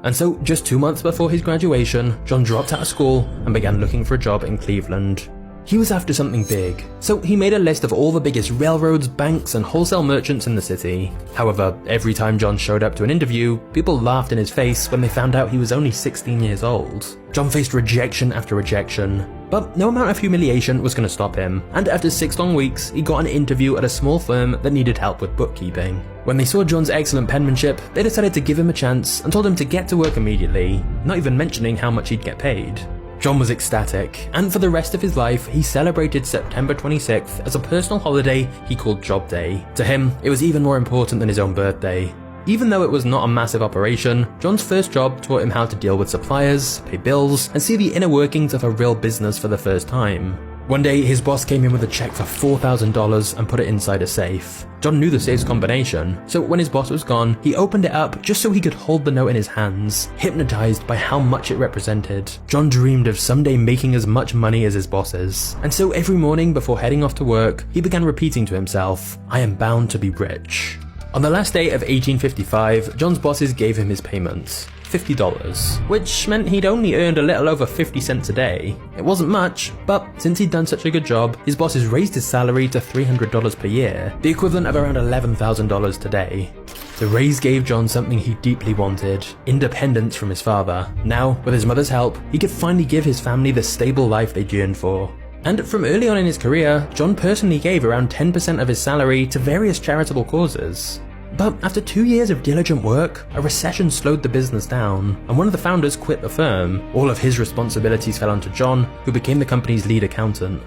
And so, just 2 months before his graduation, John dropped out of school and began looking for a job in Cleveland. He was after something big, so he made a list of all the biggest railroads, banks, and wholesale merchants in the city. However, every time John showed up to an interview, people laughed in his face when they found out he was only 16 years old. John faced rejection after rejection, but no amount of humiliation was going to stop him, and after 6 long weeks, he got an interview at a small firm that needed help with bookkeeping. When they saw John's excellent penmanship, they decided to give him a chance and told him to get to work immediately, not even mentioning how much he'd get paid. John was ecstatic, and for the rest of his life, he celebrated September 26th as a personal holiday he called Job Day. To him, it was even more important than his own birthday. Even though it was not a massive operation, John's first job taught him how to deal with suppliers, pay bills, and see the inner workings of a real business for the first time. One day, his boss came in with a check for $4,000 and put it inside a safe. John knew the safe's combination, so when his boss was gone, he opened it up just so he could hold the note in his hands, hypnotized by how much it represented. John dreamed of someday making as much money as his bosses, and so every morning before heading off to work, he began repeating to himself, "I am bound to be rich." On the last day of 1855, John's bosses gave him his payments. $50, which meant he'd only earned a little over 50 cents a day. It wasn't much, but since he'd done such a good job, his bosses raised his salary to $300 per year, the equivalent of around $11,000 today. The raise gave John something he deeply wanted, independence from his father. Now, with his mother's help, he could finally give his family the stable life they yearned for. And from early on in his career, John personally gave around 10% of his salary to various charitable causes. But after 2 years of diligent work, a recession slowed the business down, and one of the founders quit the firm. All of his responsibilities fell onto John, who became the company's lead accountant.